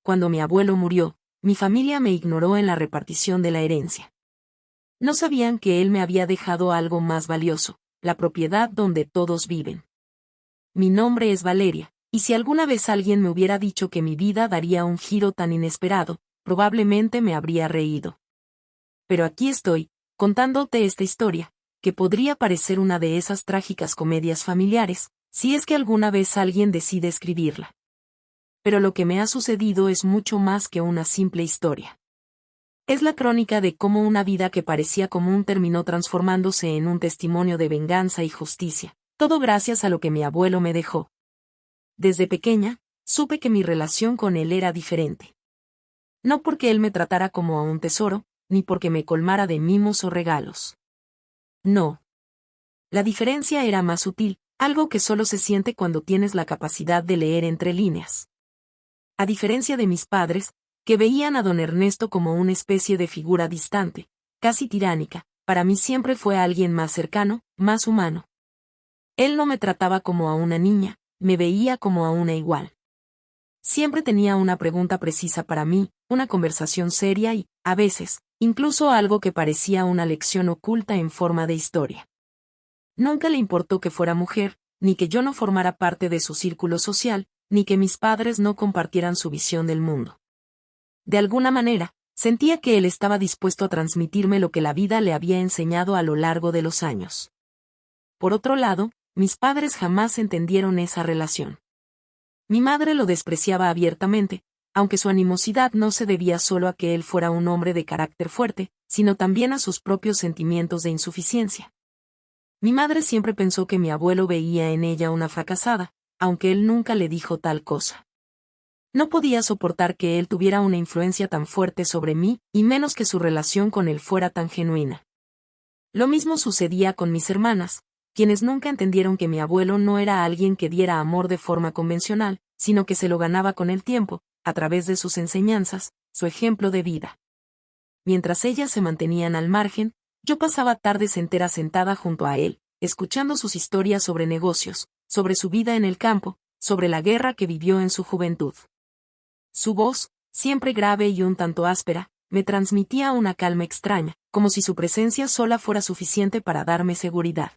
cuando mi abuelo murió, mi familia me ignoró en la repartición de la herencia. No sabían que él me había dejado algo más valioso, la propiedad donde todos viven. Mi nombre es Valeria, y si alguna vez alguien me hubiera dicho que mi vida daría un giro tan inesperado, probablemente me habría reído. Pero aquí estoy, contándote esta historia, que podría parecer una de esas trágicas comedias familiares, si es que alguna vez alguien decide escribirla. Pero lo que me ha sucedido es mucho más que una simple historia. Es la crónica de cómo una vida que parecía común terminó transformándose en un testimonio de venganza y justicia, todo gracias a lo que mi abuelo me dejó. Desde pequeña, supe que mi relación con él era diferente. No porque él me tratara como a un tesoro, ni porque me colmara de mimos o regalos. No. La diferencia era más sutil, algo que solo se siente cuando tienes la capacidad de leer entre líneas. A diferencia de mis padres, que veían a don Ernesto como una especie de figura distante, casi tiránica, para mí siempre fue alguien más cercano, más humano. Él no me trataba como a una niña, me veía como a una igual. Siempre tenía una pregunta precisa para mí, una conversación seria y, a veces, incluso algo que parecía una lección oculta en forma de historia. Nunca le importó que fuera mujer, ni que yo no formara parte de su círculo social, ni que mis padres no compartieran su visión del mundo. De alguna manera, sentía que él estaba dispuesto a transmitirme lo que la vida le había enseñado a lo largo de los años. Por otro lado, mis padres jamás entendieron esa relación. Mi madre lo despreciaba abiertamente, aunque su animosidad no se debía solo a que él fuera un hombre de carácter fuerte, sino también a sus propios sentimientos de insuficiencia. Mi madre siempre pensó que mi abuelo veía en ella una fracasada, aunque él nunca le dijo tal cosa. No podía soportar que él tuviera una influencia tan fuerte sobre mí, y menos que su relación con él fuera tan genuina. Lo mismo sucedía con mis hermanas, quienes nunca entendieron que mi abuelo no era alguien que diera amor de forma convencional, sino que se lo ganaba con el tiempo, a través de sus enseñanzas, su ejemplo de vida. Mientras ellas se mantenían al margen, yo pasaba tardes enteras sentada junto a él, escuchando sus historias sobre negocios, sobre su vida en el campo, sobre la guerra que vivió en su juventud. Su voz, siempre grave y un tanto áspera, me transmitía una calma extraña, como si su presencia sola fuera suficiente para darme seguridad.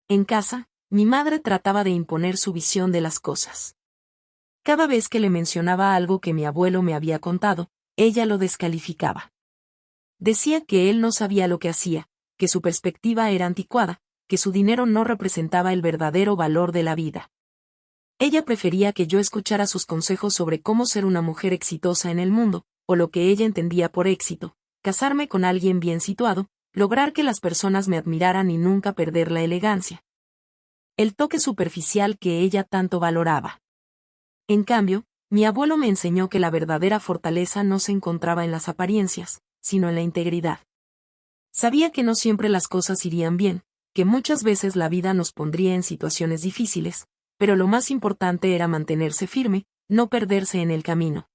En casa, mi madre trataba de imponer su visión de las cosas. Cada vez que le mencionaba algo que mi abuelo me había contado, ella lo descalificaba. Decía que él no sabía lo que hacía, que su perspectiva era anticuada, que su dinero no representaba el verdadero valor de la vida. Ella prefería que yo escuchara sus consejos sobre cómo ser una mujer exitosa en el mundo, o lo que ella entendía por éxito, casarme con alguien bien situado, lograr que las personas me admiraran y nunca perder la elegancia. El toque superficial que ella tanto valoraba. En cambio, mi abuelo me enseñó que la verdadera fortaleza no se encontraba en las apariencias, sino en la integridad. Sabía que no siempre las cosas irían bien, que muchas veces la vida nos pondría en situaciones difíciles, pero lo más importante era mantenerse firme, no perderse en el camino.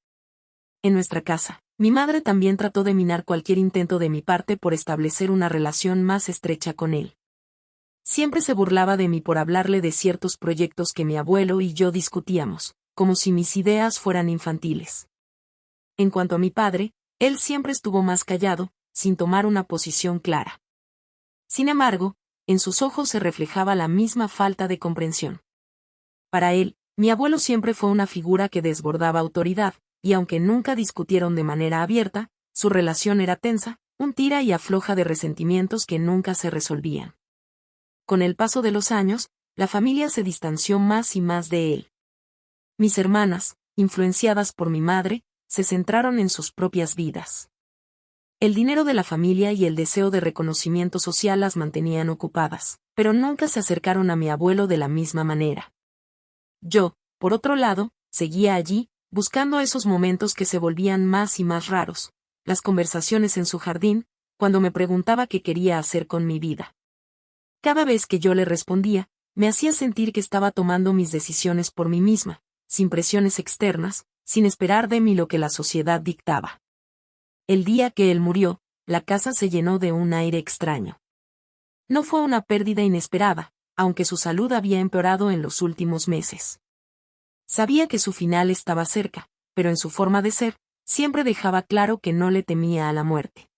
En nuestra casa, mi madre también trató de minar cualquier intento de mi parte por establecer una relación más estrecha con él. Siempre se burlaba de mí por hablarle de ciertos proyectos que mi abuelo y yo discutíamos, como si mis ideas fueran infantiles. En cuanto a mi padre, él siempre estuvo más callado, sin tomar una posición clara. Sin embargo, en sus ojos se reflejaba la misma falta de comprensión. Para él, mi abuelo siempre fue una figura que desbordaba autoridad, y aunque nunca discutieron de manera abierta, su relación era tensa, un tira y afloja de resentimientos que nunca se resolvían. Con el paso de los años, la familia se distanció más y más de él. Mis hermanas, influenciadas por mi madre, se centraron en sus propias vidas. El dinero de la familia y el deseo de reconocimiento social las mantenían ocupadas, pero nunca se acercaron a mi abuelo de la misma manera. Yo, por otro lado, seguía allí, buscando esos momentos que se volvían más y más raros, las conversaciones en su jardín, cuando me preguntaba qué quería hacer con mi vida. Cada vez que yo le respondía, me hacía sentir que estaba tomando mis decisiones por mí misma, sin presiones externas, sin esperar de mí lo que la sociedad dictaba. El día que él murió, la casa se llenó de un aire extraño. No fue una pérdida inesperada, aunque su salud había empeorado en los últimos meses. Sabía que su final estaba cerca, pero en su forma de ser, siempre dejaba claro que no le temía a la muerte.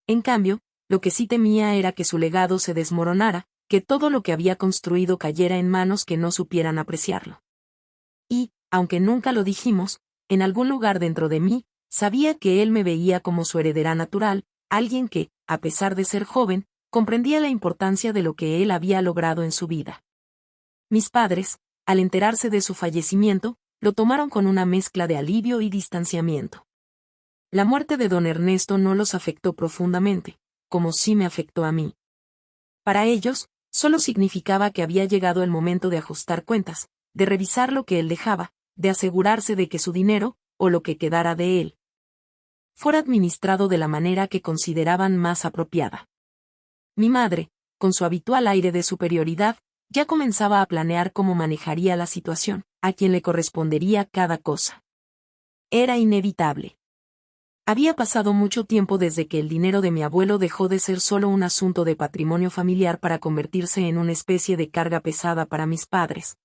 En cambio, lo que sí temía era que su legado se desmoronara, que todo lo que había construido cayera en manos que no supieran apreciarlo. Y, aunque nunca lo dijimos, en algún lugar dentro de mí, sabía que él me veía como su heredera natural, alguien que, a pesar de ser joven, comprendía la importancia de lo que él había logrado en su vida. Mis padres, al enterarse de su fallecimiento, lo tomaron con una mezcla de alivio y distanciamiento. La muerte de don Ernesto no los afectó profundamente, como sí me afectó a mí. Para ellos, solo significaba que había llegado el momento de ajustar cuentas, de revisar lo que él dejaba, de asegurarse de que su dinero, o lo que quedara de él, fuera administrado de la manera que consideraban más apropiada. Mi madre, con su habitual aire de superioridad, ya comenzaba a planear cómo manejaría la situación, a quién le correspondería cada cosa. Era inevitable. Había pasado mucho tiempo desde que el dinero de mi abuelo dejó de ser solo un asunto de patrimonio familiar para convertirse en una especie de carga pesada para mis padres.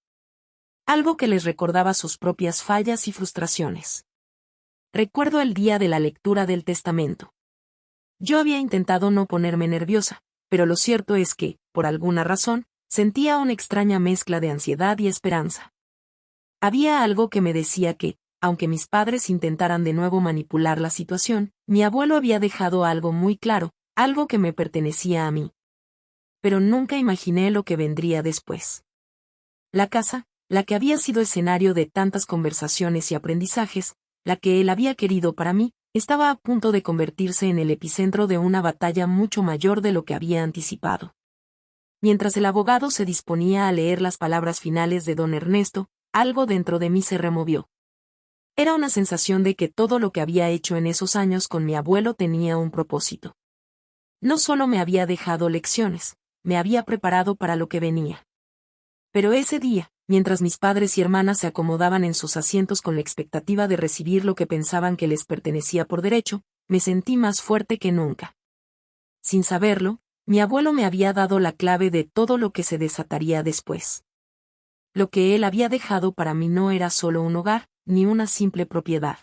Algo que les recordaba sus propias fallas y frustraciones. Recuerdo el día de la lectura del testamento. Yo había intentado no ponerme nerviosa, pero lo cierto es que, por alguna razón, sentía una extraña mezcla de ansiedad y esperanza. Había algo que me decía que, aunque mis padres intentaran de nuevo manipular la situación, mi abuelo había dejado algo muy claro, algo que me pertenecía a mí. Pero nunca imaginé lo que vendría después. La casa, la que había sido escenario de tantas conversaciones y aprendizajes, la que él había querido para mí, estaba a punto de convertirse en el epicentro de una batalla mucho mayor de lo que había anticipado. Mientras el abogado se disponía a leer las palabras finales de don Ernesto, algo dentro de mí se removió. Era una sensación de que todo lo que había hecho en esos años con mi abuelo tenía un propósito. No solo me había dejado lecciones, me había preparado para lo que venía. Pero ese día, mientras mis padres y hermanas se acomodaban en sus asientos con la expectativa de recibir lo que pensaban que les pertenecía por derecho, me sentí más fuerte que nunca. Sin saberlo, mi abuelo me había dado la clave de todo lo que se desataría después. Lo que él había dejado para mí no era solo un hogar, ni una simple propiedad.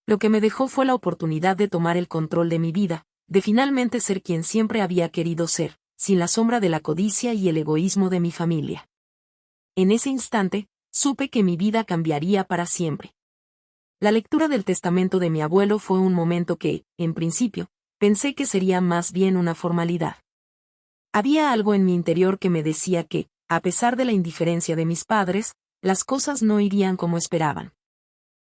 Lo que me dejó fue la oportunidad de tomar el control de mi vida, de finalmente ser quien siempre había querido ser, sin la sombra de la codicia y el egoísmo de mi familia. En ese instante, supe que mi vida cambiaría para siempre. La lectura del testamento de mi abuelo fue un momento que, en principio, pensé que sería más bien una formalidad. Había algo en mi interior que me decía que, a pesar de la indiferencia de mis padres, las cosas no irían como esperaban.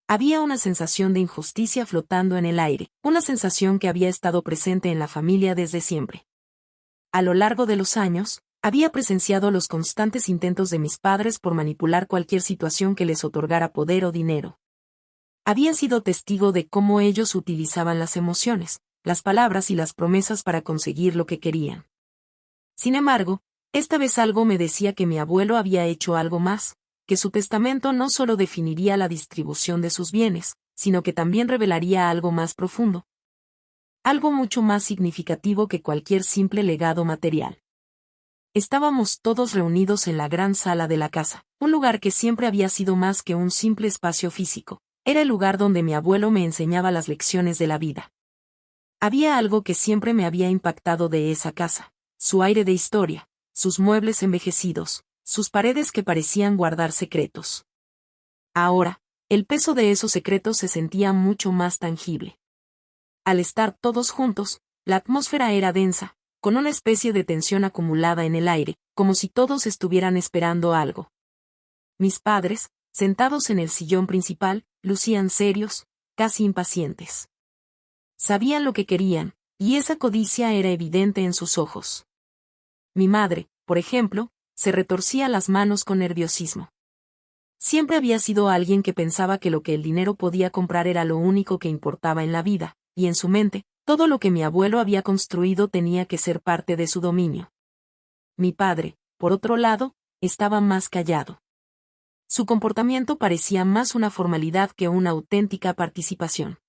Había una sensación de injusticia flotando en el aire, una sensación que había estado presente en la familia desde siempre. A lo largo de los años, había presenciado los constantes intentos de mis padres por manipular cualquier situación que les otorgara poder o dinero. Había sido testigo de cómo ellos utilizaban las emociones, las palabras y las promesas para conseguir lo que querían. Sin embargo, esta vez algo me decía que mi abuelo había hecho algo más, que su testamento no solo definiría la distribución de sus bienes, sino que también revelaría algo más profundo. Algo mucho más significativo que cualquier simple legado material. Estábamos todos reunidos en la gran sala de la casa, un lugar que siempre había sido más que un simple espacio físico. Era el lugar donde mi abuelo me enseñaba las lecciones de la vida. Había algo que siempre me había impactado de esa casa, su aire de historia, sus muebles envejecidos, sus paredes que parecían guardar secretos. Ahora, el peso de esos secretos se sentía mucho más tangible. Al estar todos juntos, la atmósfera era densa, con una especie de tensión acumulada en el aire, como si todos estuvieran esperando algo. Mis padres, sentados en el sillón principal, lucían serios, casi impacientes. Sabían lo que querían, y esa codicia era evidente en sus ojos. Mi madre, por ejemplo, se retorcía las manos con nerviosismo. Siempre había sido alguien que pensaba que lo que el dinero podía comprar era lo único que importaba en la vida, y en su mente, todo lo que mi abuelo había construido tenía que ser parte de su dominio. Mi padre, por otro lado, estaba más callado. Su comportamiento parecía más una formalidad que una auténtica participación.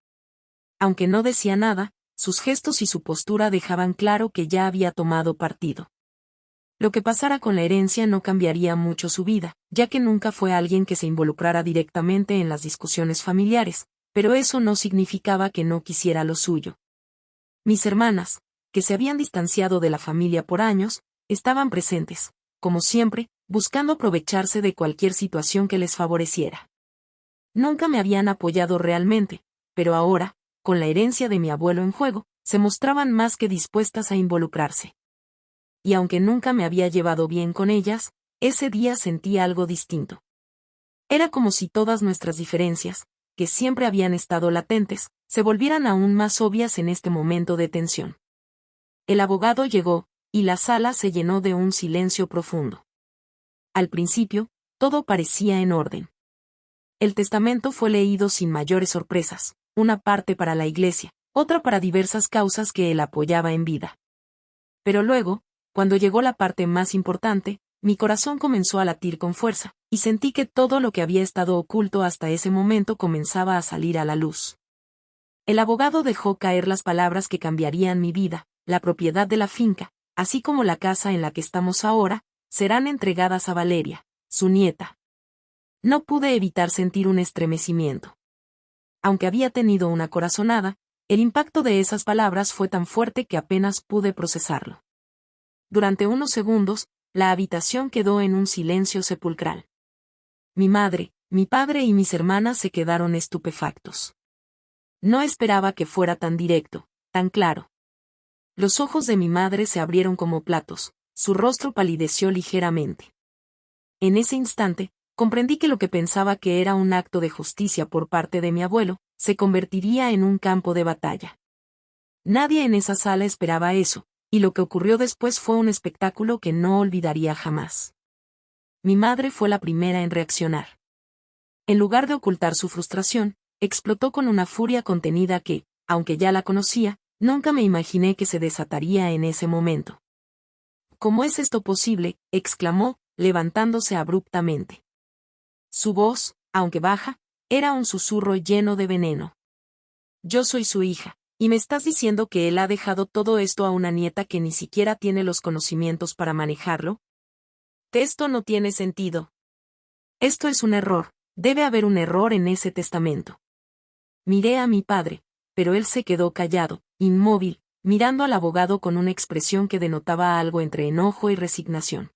Aunque no decía nada, sus gestos y su postura dejaban claro que ya había tomado partido. Lo que pasara con la herencia no cambiaría mucho su vida, ya que nunca fue alguien que se involucrara directamente en las discusiones familiares, pero eso no significaba que no quisiera lo suyo. Mis hermanas, que se habían distanciado de la familia por años, estaban presentes, como siempre, buscando aprovecharse de cualquier situación que les favoreciera. Nunca me habían apoyado realmente, pero ahora, con la herencia de mi abuelo en juego, se mostraban más que dispuestas a involucrarse. Y aunque nunca me había llevado bien con ellas, ese día sentí algo distinto. Era como si todas nuestras diferencias, que siempre habían estado latentes, se volvieran aún más obvias en este momento de tensión. El abogado llegó, y la sala se llenó de un silencio profundo. Al principio, todo parecía en orden. El testamento fue leído sin mayores sorpresas, una parte para la iglesia, otra para diversas causas que él apoyaba en vida. Pero luego, cuando llegó la parte más importante, mi corazón comenzó a latir con fuerza, y sentí que todo lo que había estado oculto hasta ese momento comenzaba a salir a la luz. El abogado dejó caer las palabras que cambiarían mi vida: la propiedad de la finca, así como la casa en la que estamos ahora, serán entregadas a Valeria, su nieta. No pude evitar sentir un estremecimiento. Aunque había tenido una corazonada, el impacto de esas palabras fue tan fuerte que apenas pude procesarlo. Durante unos segundos, la habitación quedó en un silencio sepulcral. Mi madre, mi padre y mis hermanas se quedaron estupefactos. No esperaba que fuera tan directo, tan claro. Los ojos de mi madre se abrieron como platos, su rostro palideció ligeramente. En ese instante, comprendí que lo que pensaba que era un acto de justicia por parte de mi abuelo, se convertiría en un campo de batalla. Nadie en esa sala esperaba eso, y lo que ocurrió después fue un espectáculo que no olvidaría jamás. Mi madre fue la primera en reaccionar. En lugar de ocultar su frustración, explotó con una furia contenida que, aunque ya la conocía, nunca me imaginé que se desataría en ese momento. ¿Cómo es esto posible?, exclamó, levantándose abruptamente. Su voz, aunque baja, era un susurro lleno de veneno. Yo soy su hija, y me estás diciendo que él ha dejado todo esto a una nieta que ni siquiera tiene los conocimientos para manejarlo. Esto no tiene sentido. Esto es un error, debe haber un error en ese testamento. Miré a mi padre, pero él se quedó callado, inmóvil, mirando al abogado con una expresión que denotaba algo entre enojo y resignación.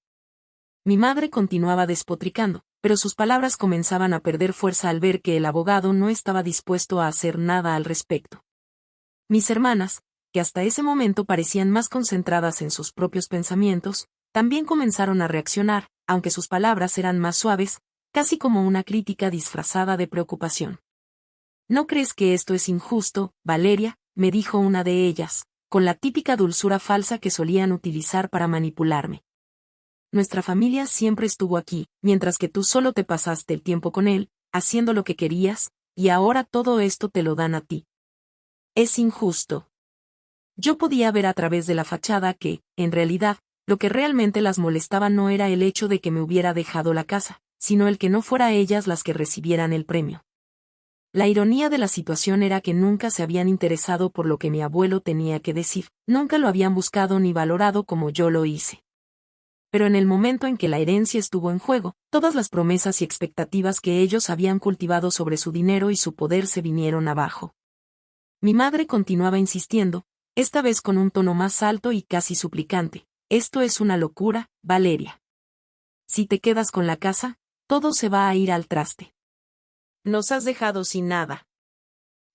Mi madre continuaba despotricando, pero sus palabras comenzaban a perder fuerza al ver que el abogado no estaba dispuesto a hacer nada al respecto. Mis hermanas, que hasta ese momento parecían más concentradas en sus propios pensamientos, también comenzaron a reaccionar, aunque sus palabras eran más suaves, casi como una crítica disfrazada de preocupación. ¿No crees que esto es injusto, Valeria?, me dijo una de ellas, con la típica dulzura falsa que solían utilizar para manipularme. Nuestra familia siempre estuvo aquí, mientras que tú solo te pasaste el tiempo con él, haciendo lo que querías, y ahora todo esto te lo dan a ti. Es injusto. Yo podía ver a través de la fachada que, en realidad, lo que realmente las molestaba no era el hecho de que me hubiera dejado la casa, sino el que no fuera ellas las que recibieran el premio. La ironía de la situación era que nunca se habían interesado por lo que mi abuelo tenía que decir, nunca lo habían buscado ni valorado como yo lo hice. Pero en el momento en que la herencia estuvo en juego, todas las promesas y expectativas que ellos habían cultivado sobre su dinero y su poder se vinieron abajo. Mi madre continuaba insistiendo, esta vez con un tono más alto y casi suplicante: esto es una locura, Valeria. Si te quedas con la casa, todo se va a ir al traste. Nos has dejado sin nada.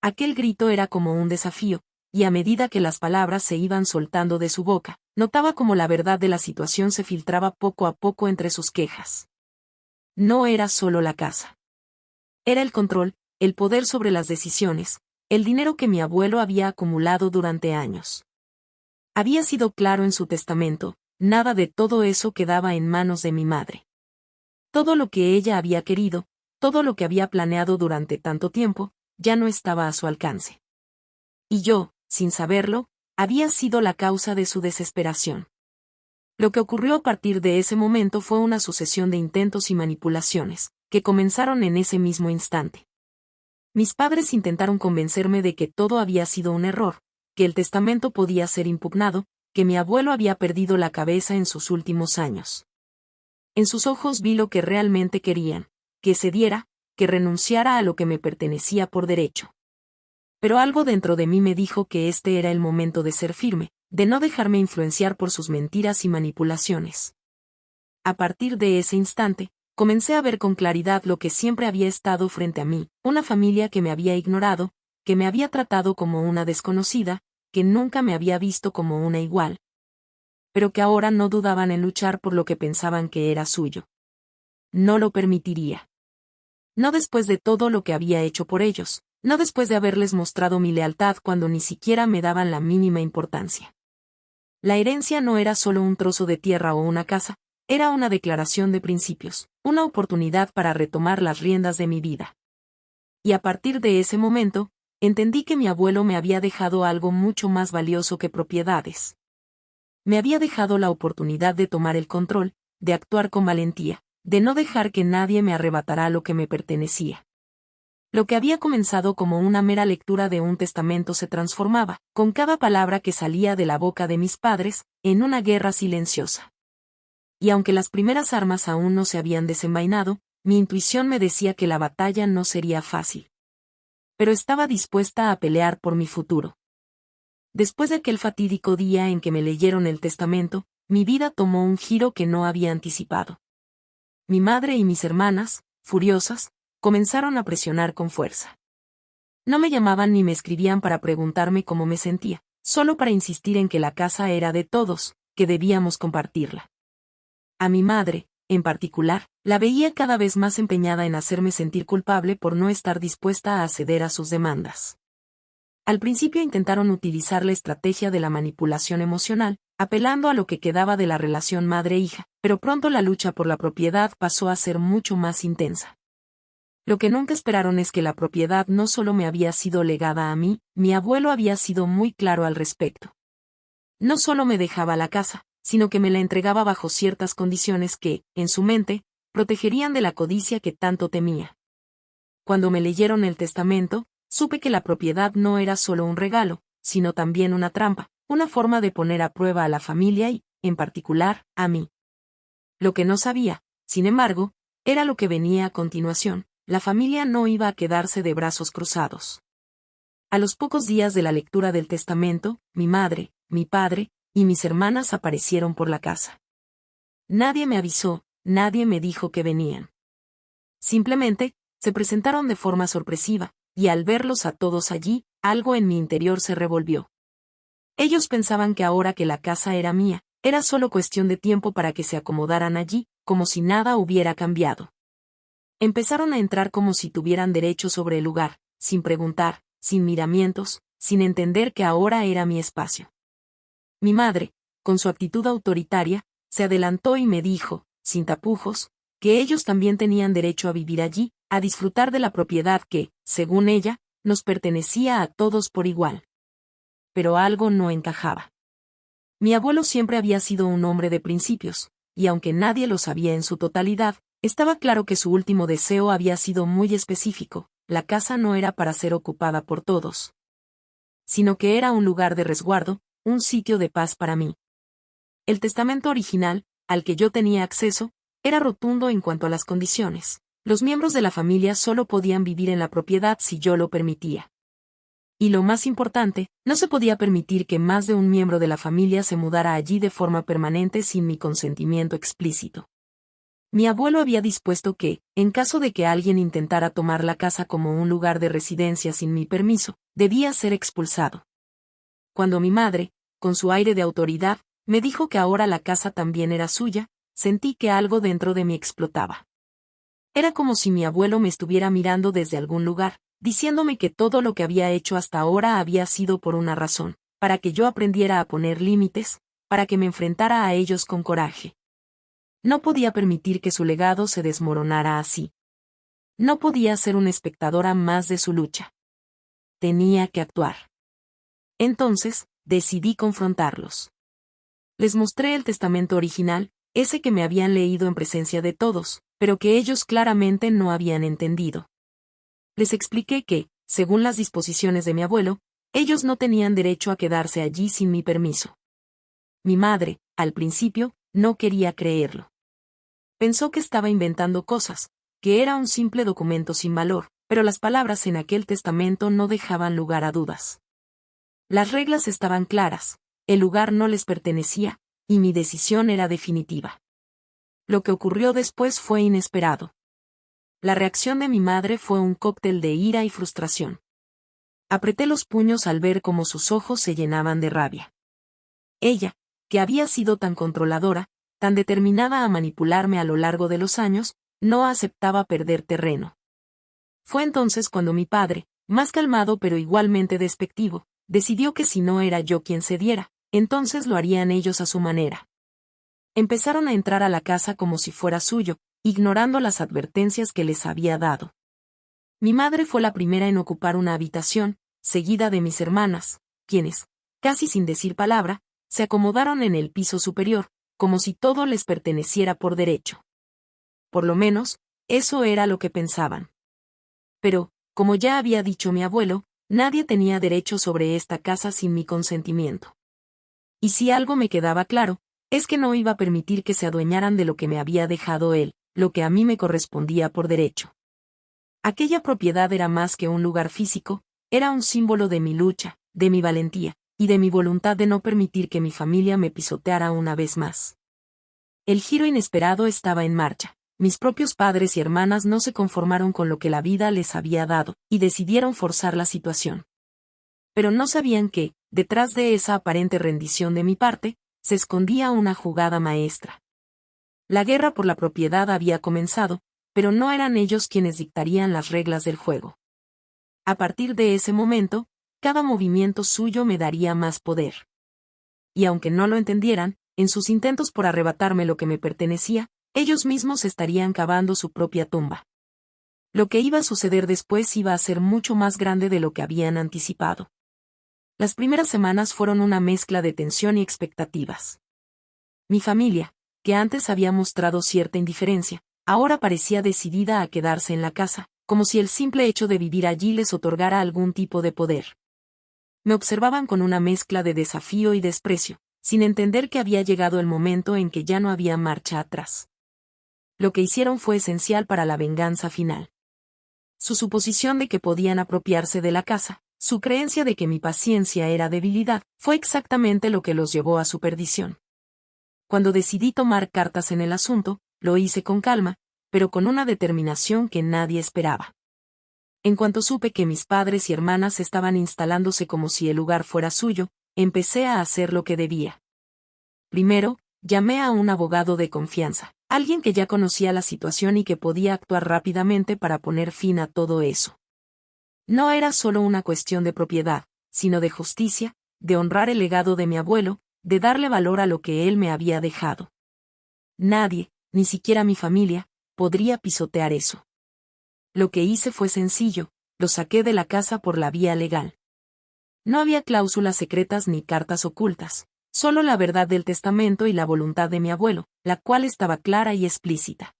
Aquel grito era como un desafío, y a medida que las palabras se iban soltando de su boca, notaba como la verdad de la situación se filtraba poco a poco entre sus quejas. No era solo la casa. Era el control, el poder sobre las decisiones, el dinero que mi abuelo había acumulado durante años. Había sido claro en su testamento, nada de todo eso quedaba en manos de mi madre. Todo lo que ella había querido, todo lo que había planeado durante tanto tiempo, ya no estaba a su alcance. Y yo, sin saberlo, había sido la causa de su desesperación. Lo que ocurrió a partir de ese momento fue una sucesión de intentos y manipulaciones, que comenzaron en ese mismo instante. Mis padres intentaron convencerme de que todo había sido un error, que el testamento podía ser impugnado, que mi abuelo había perdido la cabeza en sus últimos años. En sus ojos vi lo que realmente querían, que cediera, que renunciara a lo que me pertenecía por derecho. Pero algo dentro de mí me dijo que este era el momento de ser firme, de no dejarme influenciar por sus mentiras y manipulaciones. A partir de ese instante, comencé a ver con claridad lo que siempre había estado frente a mí, una familia que me había ignorado, que me había tratado como una desconocida, que nunca me había visto como una igual, pero que ahora no dudaban en luchar por lo que pensaban que era suyo. No lo permitiría. No después de todo lo que había hecho por ellos, no después de haberles mostrado mi lealtad cuando ni siquiera me daban la mínima importancia. La herencia no era solo un trozo de tierra o una casa, era una declaración de principios, una oportunidad para retomar las riendas de mi vida. Y a partir de ese momento, entendí que mi abuelo me había dejado algo mucho más valioso que propiedades. Me había dejado la oportunidad de tomar el control, de actuar con valentía, de no dejar que nadie me arrebatara lo que me pertenecía. Lo que había comenzado como una mera lectura de un testamento se transformaba, con cada palabra que salía de la boca de mis padres, en una guerra silenciosa. Y aunque las primeras armas aún no se habían desenvainado, mi intuición me decía que la batalla no sería fácil. Pero estaba dispuesta a pelear por mi futuro. Después de aquel fatídico día en que me leyeron el testamento, mi vida tomó un giro que no había anticipado. Mi madre y mis hermanas, furiosas, comenzaron a presionar con fuerza. No me llamaban ni me escribían para preguntarme cómo me sentía, solo para insistir en que la casa era de todos, que debíamos compartirla. A mi madre, en particular, la veía cada vez más empeñada en hacerme sentir culpable por no estar dispuesta a ceder a sus demandas. Al principio intentaron utilizar la estrategia de la manipulación emocional, apelando a lo que quedaba de la relación madre-hija, pero pronto la lucha por la propiedad pasó a ser mucho más intensa. Lo que nunca esperaron es que la propiedad no solo me había sido legada a mí, mi abuelo había sido muy claro al respecto. No solo me dejaba la casa, sino que me la entregaba bajo ciertas condiciones que, en su mente, protegerían de la codicia que tanto temía. Cuando me leyeron el testamento, supe que la propiedad no era solo un regalo, sino también una trampa, una forma de poner a prueba a la familia y, en particular, a mí. Lo que no sabía, sin embargo, era lo que venía a continuación. La familia no iba a quedarse de brazos cruzados. A los pocos días de la lectura del testamento, mi madre, mi padre y mis hermanas aparecieron por la casa. Nadie me avisó, nadie me dijo que venían. Simplemente, se presentaron de forma sorpresiva, y al verlos a todos allí, algo en mi interior se revolvió. Ellos pensaban que ahora que la casa era mía, era solo cuestión de tiempo para que se acomodaran allí, como si nada hubiera cambiado. Empezaron a entrar como si tuvieran derecho sobre el lugar, sin preguntar, sin miramientos, sin entender que ahora era mi espacio. Mi madre, con su actitud autoritaria, se adelantó y me dijo, sin tapujos, que ellos también tenían derecho a vivir allí, a disfrutar de la propiedad que, según ella, nos pertenecía a todos por igual. Pero algo no encajaba. Mi abuelo siempre había sido un hombre de principios, y aunque nadie lo sabía en su totalidad, estaba claro que su último deseo había sido muy específico: la casa no era para ser ocupada por todos, sino que era un lugar de resguardo, un sitio de paz para mí. El testamento original, al que yo tenía acceso, era rotundo en cuanto a las condiciones. Los miembros de la familia solo podían vivir en la propiedad si yo lo permitía. Y lo más importante, no se podía permitir que más de un miembro de la familia se mudara allí de forma permanente sin mi consentimiento explícito. Mi abuelo había dispuesto que, en caso de que alguien intentara tomar la casa como un lugar de residencia sin mi permiso, debía ser expulsado. Cuando mi madre, con su aire de autoridad, me dijo que ahora la casa también era suya, sentí que algo dentro de mí explotaba. Era como si mi abuelo me estuviera mirando desde algún lugar, diciéndome que todo lo que había hecho hasta ahora había sido por una razón, para que yo aprendiera a poner límites, para que me enfrentara a ellos con coraje. No podía permitir que su legado se desmoronara así. No podía ser una espectadora más de su lucha. Tenía que actuar. Entonces, decidí confrontarlos. Les mostré el testamento original, ese que me habían leído en presencia de todos, pero que ellos claramente no habían entendido. Les expliqué que, según las disposiciones de mi abuelo, ellos no tenían derecho a quedarse allí sin mi permiso. Mi madre, al principio, no quería creerlo. Pensó que estaba inventando cosas, que era un simple documento sin valor, pero las palabras en aquel testamento no dejaban lugar a dudas. Las reglas estaban claras, el lugar no les pertenecía, y mi decisión era definitiva. Lo que ocurrió después fue inesperado. La reacción de mi madre fue un cóctel de ira y frustración. Apreté los puños al ver cómo sus ojos se llenaban de rabia. Ella, que había sido tan controladora, tan determinada a manipularme a lo largo de los años, no aceptaba perder terreno. Fue entonces cuando mi padre, más calmado pero igualmente despectivo, decidió que si no era yo quien cediera, entonces lo harían ellos a su manera. Empezaron a entrar a la casa como si fuera suyo, ignorando las advertencias que les había dado. Mi madre fue la primera en ocupar una habitación, seguida de mis hermanas, quienes, casi sin decir palabra, se acomodaron en el piso superior, como si todo les perteneciera por derecho. Por lo menos, eso era lo que pensaban. Pero, como ya había dicho mi abuelo, nadie tenía derecho sobre esta casa sin mi consentimiento. Y si algo me quedaba claro, es que no iba a permitir que se adueñaran de lo que me había dejado él, lo que a mí me correspondía por derecho. Aquella propiedad era más que un lugar físico, era un símbolo de mi lucha, de mi valentía, y de mi voluntad de no permitir que mi familia me pisoteara una vez más. El giro inesperado estaba en marcha. Mis propios padres y hermanas no se conformaron con lo que la vida les había dado, y decidieron forzar la situación. Pero no sabían que, detrás de esa aparente rendición de mi parte, se escondía una jugada maestra. La guerra por la propiedad había comenzado, pero no eran ellos quienes dictarían las reglas del juego. A partir de ese momento, cada movimiento suyo me daría más poder. Y aunque no lo entendieran, en sus intentos por arrebatarme lo que me pertenecía, ellos mismos estarían cavando su propia tumba. Lo que iba a suceder después iba a ser mucho más grande de lo que habían anticipado. Las primeras semanas fueron una mezcla de tensión y expectativas. Mi familia, que antes había mostrado cierta indiferencia, ahora parecía decidida a quedarse en la casa, como si el simple hecho de vivir allí les otorgara algún tipo de poder. Me observaban con una mezcla de desafío y desprecio, sin entender que había llegado el momento en que ya no había marcha atrás. Lo que hicieron fue esencial para la venganza final. Su suposición de que podían apropiarse de la casa, su creencia de que mi paciencia era debilidad, fue exactamente lo que los llevó a su perdición. Cuando decidí tomar cartas en el asunto, lo hice con calma, pero con una determinación que nadie esperaba. En cuanto supe que mis padres y hermanas estaban instalándose como si el lugar fuera suyo, empecé a hacer lo que debía. Primero, llamé a un abogado de confianza, alguien que ya conocía la situación y que podía actuar rápidamente para poner fin a todo eso. No era solo una cuestión de propiedad, sino de justicia, de honrar el legado de mi abuelo, de darle valor a lo que él me había dejado. Nadie, ni siquiera mi familia, podría pisotear eso. Lo que hice fue sencillo, lo saqué de la casa por la vía legal. No había cláusulas secretas ni cartas ocultas, solo la verdad del testamento y la voluntad de mi abuelo, la cual estaba clara y explícita.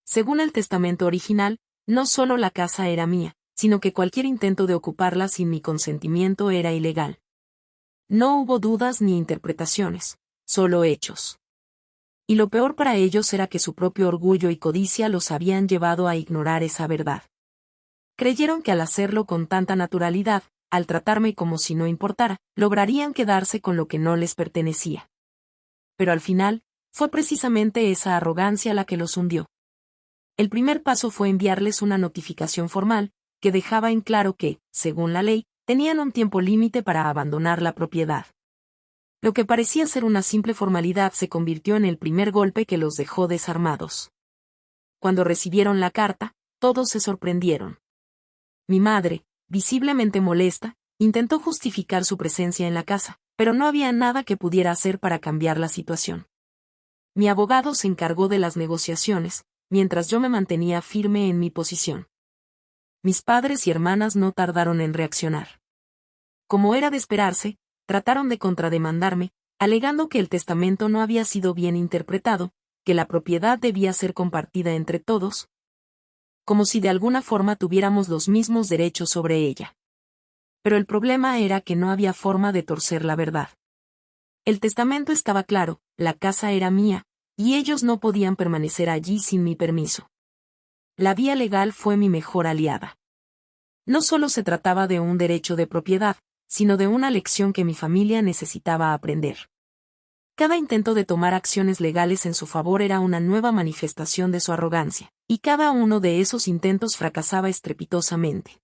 Según el testamento original, no solo la casa era mía, sino que cualquier intento de ocuparla sin mi consentimiento era ilegal. No hubo dudas ni interpretaciones, solo hechos. Y lo peor para ellos era que su propio orgullo y codicia los habían llevado a ignorar esa verdad. Creyeron que al hacerlo con tanta naturalidad, al tratarme como si no importara, lograrían quedarse con lo que no les pertenecía. Pero al final, fue precisamente esa arrogancia la que los hundió. El primer paso fue enviarles una notificación formal, que dejaba en claro que, según la ley, tenían un tiempo límite para abandonar la propiedad. Lo que parecía ser una simple formalidad se convirtió en el primer golpe que los dejó desarmados. Cuando recibieron la carta, todos se sorprendieron. Mi madre, visiblemente molesta, intentó justificar su presencia en la casa, pero no había nada que pudiera hacer para cambiar la situación. Mi abogado se encargó de las negociaciones, mientras yo me mantenía firme en mi posición. Mis padres y hermanas no tardaron en reaccionar. Como era de esperarse, trataron de contrademandarme, alegando que el testamento no había sido bien interpretado, que la propiedad debía ser compartida entre todos, como si de alguna forma tuviéramos los mismos derechos sobre ella. Pero el problema era que no había forma de torcer la verdad. El testamento estaba claro, la casa era mía, y ellos no podían permanecer allí sin mi permiso. La vía legal fue mi mejor aliada. No solo se trataba de un derecho de propiedad, sino de una lección que mi familia necesitaba aprender. Cada intento de tomar acciones legales en su favor era una nueva manifestación de su arrogancia, y cada uno de esos intentos fracasaba estrepitosamente.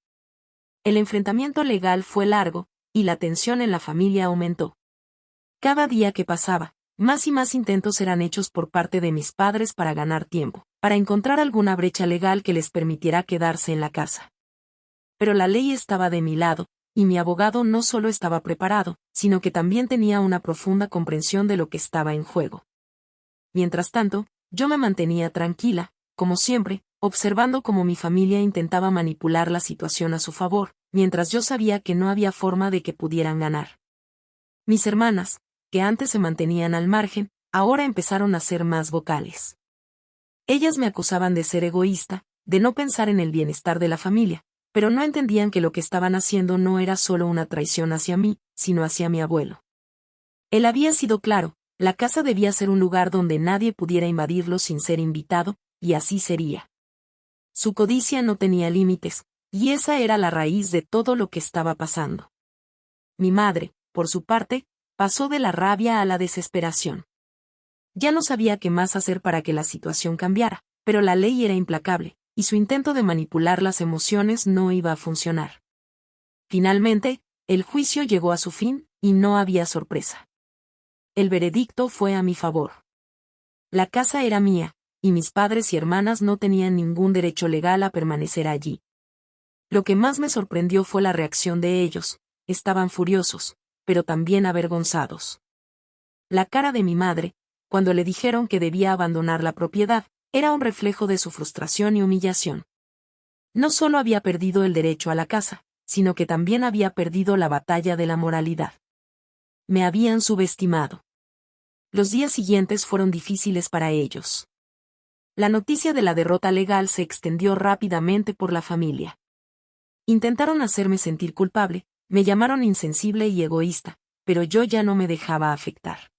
El enfrentamiento legal fue largo, y la tensión en la familia aumentó. Cada día que pasaba, más y más intentos eran hechos por parte de mis padres para ganar tiempo, para encontrar alguna brecha legal que les permitiera quedarse en la casa. Pero la ley estaba de mi lado, y mi abogado no solo estaba preparado, sino que también tenía una profunda comprensión de lo que estaba en juego. Mientras tanto, yo me mantenía tranquila, como siempre, observando cómo mi familia intentaba manipular la situación a su favor, mientras yo sabía que no había forma de que pudieran ganar. Mis hermanas, que antes se mantenían al margen, ahora empezaron a ser más vocales. Ellas me acusaban de ser egoísta, de no pensar en el bienestar de la familia, pero no entendían que lo que estaban haciendo no era solo una traición hacia mí, sino hacia mi abuelo. Él había sido claro, la casa debía ser un lugar donde nadie pudiera invadirlo sin ser invitado, y así sería. Su codicia no tenía límites, y esa era la raíz de todo lo que estaba pasando. Mi madre, por su parte, pasó de la rabia a la desesperación. Ya no sabía qué más hacer para que la situación cambiara, pero la ley era implacable, y su intento de manipular las emociones no iba a funcionar. Finalmente, el juicio llegó a su fin, y no había sorpresa. El veredicto fue a mi favor. La casa era mía, y mis padres y hermanas no tenían ningún derecho legal a permanecer allí. Lo que más me sorprendió fue la reacción de ellos. Estaban furiosos, pero también avergonzados. La cara de mi madre, cuando le dijeron que debía abandonar la propiedad, era un reflejo de su frustración y humillación. No solo había perdido el derecho a la casa, sino que también había perdido la batalla de la moralidad. Me habían subestimado. Los días siguientes fueron difíciles para ellos. La noticia de la derrota legal se extendió rápidamente por la familia. Intentaron hacerme sentir culpable, me llamaron insensible y egoísta, pero yo ya no me dejaba afectar.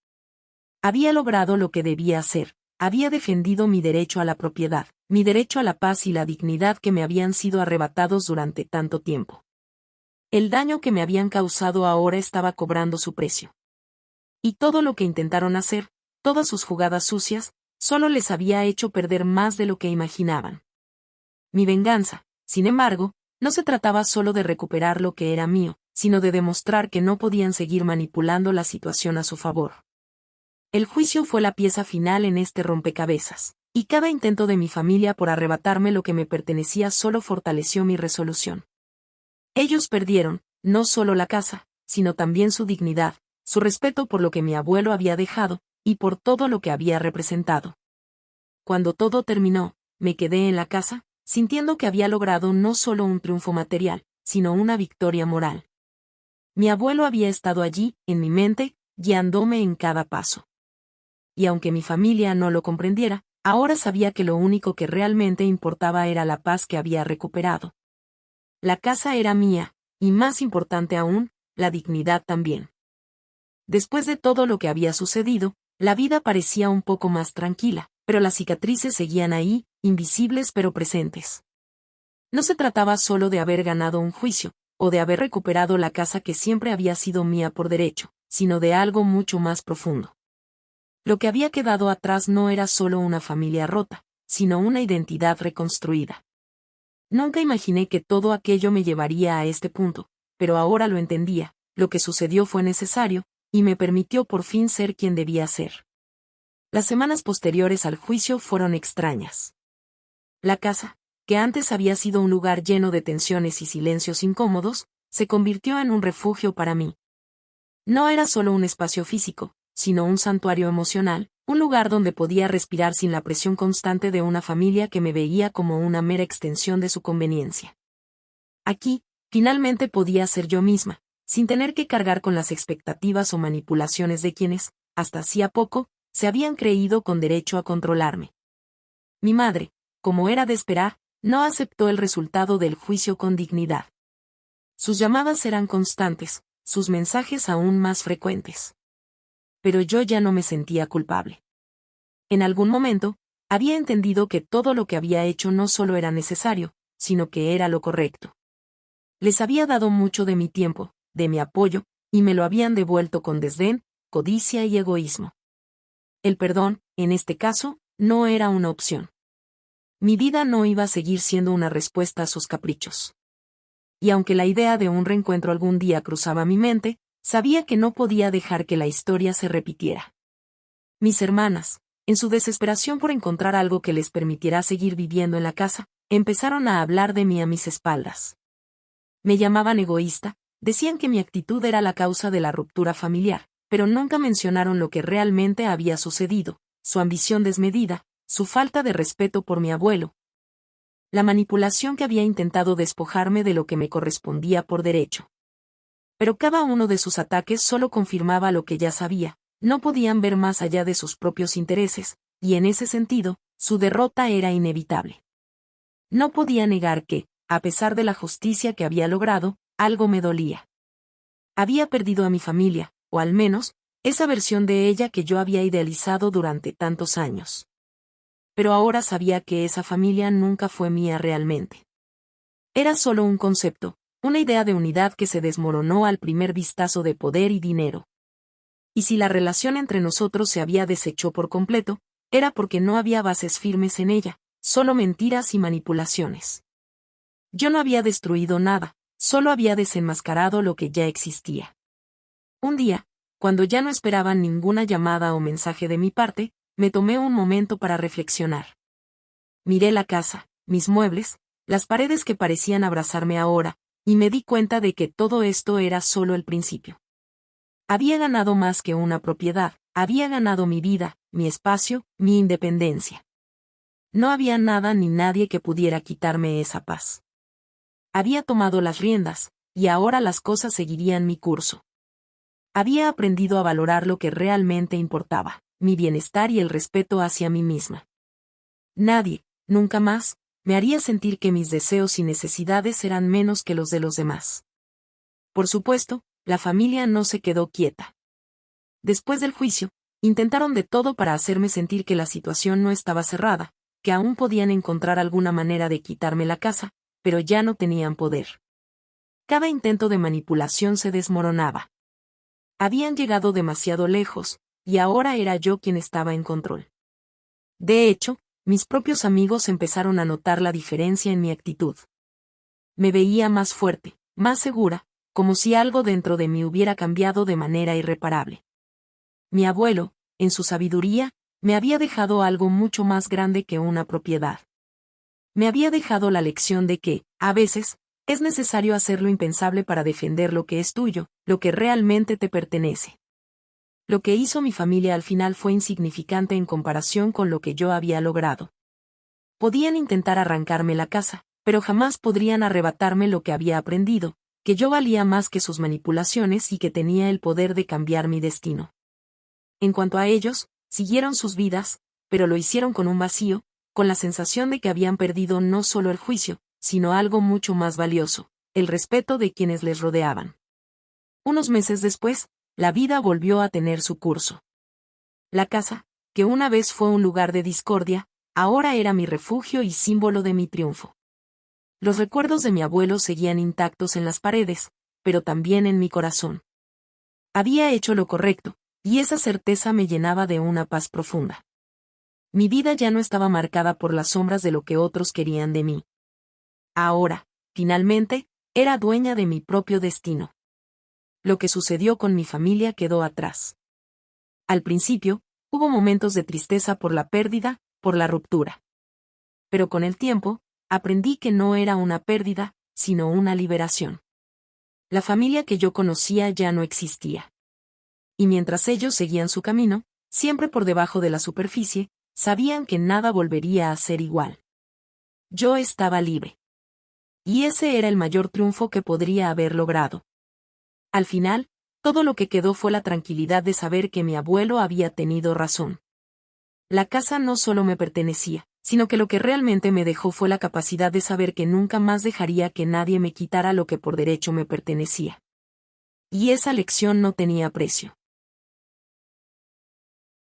Había logrado lo que debía hacer, había defendido mi derecho a la propiedad, mi derecho a la paz y la dignidad que me habían sido arrebatados durante tanto tiempo. El daño que me habían causado ahora estaba cobrando su precio. Y todo lo que intentaron hacer, todas sus jugadas sucias, solo les había hecho perder más de lo que imaginaban. Mi venganza, sin embargo, no se trataba solo de recuperar lo que era mío, sino de demostrar que no podían seguir manipulando la situación a su favor. El juicio fue la pieza final en este rompecabezas, y cada intento de mi familia por arrebatarme lo que me pertenecía solo fortaleció mi resolución. Ellos perdieron, no solo la casa, sino también su dignidad, su respeto por lo que mi abuelo había dejado, y por todo lo que había representado. Cuando todo terminó, me quedé en la casa, sintiendo que había logrado no solo un triunfo material, sino una victoria moral. Mi abuelo había estado allí, en mi mente, guiándome en cada paso. Y aunque mi familia no lo comprendiera, ahora sabía que lo único que realmente importaba era la paz que había recuperado. La casa era mía, y más importante aún, la dignidad también. Después de todo lo que había sucedido, la vida parecía un poco más tranquila, pero las cicatrices seguían ahí, invisibles pero presentes. No se trataba solo de haber ganado un juicio, o de haber recuperado la casa que siempre había sido mía por derecho, sino de algo mucho más profundo. Lo que había quedado atrás no era solo una familia rota, sino una identidad reconstruida. Nunca imaginé que todo aquello me llevaría a este punto, pero ahora lo entendía, lo que sucedió fue necesario, y me permitió por fin ser quien debía ser. Las semanas posteriores al juicio fueron extrañas. La casa, que antes había sido un lugar lleno de tensiones y silencios incómodos, se convirtió en un refugio para mí. No era solo un espacio físico, sino un santuario emocional, un lugar donde podía respirar sin la presión constante de una familia que me veía como una mera extensión de su conveniencia. Aquí, finalmente podía ser yo misma, sin tener que cargar con las expectativas o manipulaciones de quienes, hasta hacía poco, se habían creído con derecho a controlarme. Mi madre, como era de esperar, no aceptó el resultado del juicio con dignidad. Sus llamadas eran constantes, sus mensajes aún más frecuentes. pero yo ya no me sentía culpable. En algún momento, había entendido que todo lo que había hecho no solo era necesario, sino que era lo correcto. Les había dado mucho de mi tiempo, de mi apoyo, y me lo habían devuelto con desdén, codicia y egoísmo. El perdón, en este caso, no era una opción. Mi vida no iba a seguir siendo una respuesta a sus caprichos. Y aunque la idea de un reencuentro algún día cruzaba mi mente, sabía que no podía dejar que la historia se repitiera. Mis hermanas, en su desesperación por encontrar algo que les permitiera seguir viviendo en la casa, empezaron a hablar de mí a mis espaldas. Me llamaban egoísta, decían que mi actitud era la causa de la ruptura familiar, pero nunca mencionaron lo que realmente había sucedido, su ambición desmedida, su falta de respeto por mi abuelo, la manipulación que había intentado despojarme de lo que me correspondía por derecho. Pero cada uno de sus ataques solo confirmaba lo que ya sabía, no podían ver más allá de sus propios intereses, y en ese sentido, su derrota era inevitable. No podía negar que, a pesar de la justicia que había logrado, algo me dolía. Había perdido a mi familia, o al menos, esa versión de ella que yo había idealizado durante tantos años. Pero ahora sabía que esa familia nunca fue mía realmente. Era solo un concepto, una idea de unidad que se desmoronó al primer vistazo de poder y dinero. Y si la relación entre nosotros se había deshecho por completo, era porque no había bases firmes en ella, solo mentiras y manipulaciones. Yo no había destruido nada, solo había desenmascarado lo que ya existía. Un día, cuando ya no esperaban ninguna llamada o mensaje de mi parte, me tomé un momento para reflexionar. Miré la casa, mis muebles, las paredes que parecían abrazarme ahora, y me di cuenta de que todo esto era solo el principio. Había ganado más que una propiedad, había ganado mi vida, mi espacio, mi independencia. No había nada ni nadie que pudiera quitarme esa paz. Había tomado las riendas, y ahora las cosas seguirían mi curso. Había aprendido a valorar lo que realmente importaba, mi bienestar y el respeto hacia mí misma. Nadie, nunca más, me haría sentir que mis deseos y necesidades eran menos que los de los demás. Por supuesto, la familia no se quedó quieta. Después del juicio, intentaron de todo para hacerme sentir que la situación no estaba cerrada, que aún podían encontrar alguna manera de quitarme la casa, pero ya no tenían poder. Cada intento de manipulación se desmoronaba. Habían llegado demasiado lejos, y ahora era yo quien estaba en control. De hecho, mis propios amigos empezaron a notar la diferencia en mi actitud. Me veía más fuerte, más segura, como si algo dentro de mí hubiera cambiado de manera irreparable. Mi abuelo, en su sabiduría, me había dejado algo mucho más grande que una propiedad. Me había dejado la lección de que, a veces, es necesario hacer lo impensable para defender lo que es tuyo, lo que realmente te pertenece. Lo que hizo mi familia al final fue insignificante en comparación con lo que yo había logrado. Podían intentar arrancarme la casa, pero jamás podrían arrebatarme lo que había aprendido, que yo valía más que sus manipulaciones y que tenía el poder de cambiar mi destino. En cuanto a ellos, siguieron sus vidas, pero lo hicieron con un vacío, con la sensación de que habían perdido no solo el juicio, sino algo mucho más valioso, el respeto de quienes les rodeaban. Unos meses después, la vida volvió a tener su curso. La casa, que una vez fue un lugar de discordia, ahora era mi refugio y símbolo de mi triunfo. Los recuerdos de mi abuelo seguían intactos en las paredes, pero también en mi corazón. Había hecho lo correcto, y esa certeza me llenaba de una paz profunda. Mi vida ya no estaba marcada por las sombras de lo que otros querían de mí. Ahora, finalmente, era dueña de mi propio destino. Lo que sucedió con mi familia quedó atrás. Al principio, hubo momentos de tristeza por la pérdida, por la ruptura. Pero con el tiempo, aprendí que no era una pérdida, sino una liberación. La familia que yo conocía ya no existía. Y mientras ellos seguían su camino, siempre por debajo de la superficie, sabían que nada volvería a ser igual. Yo estaba libre. Y ese era el mayor triunfo que podría haber logrado. Al final, todo lo que quedó fue la tranquilidad de saber que mi abuelo había tenido razón. La casa no solo me pertenecía, sino que lo que realmente me dejó fue la capacidad de saber que nunca más dejaría que nadie me quitara lo que por derecho me pertenecía. Y esa lección no tenía precio.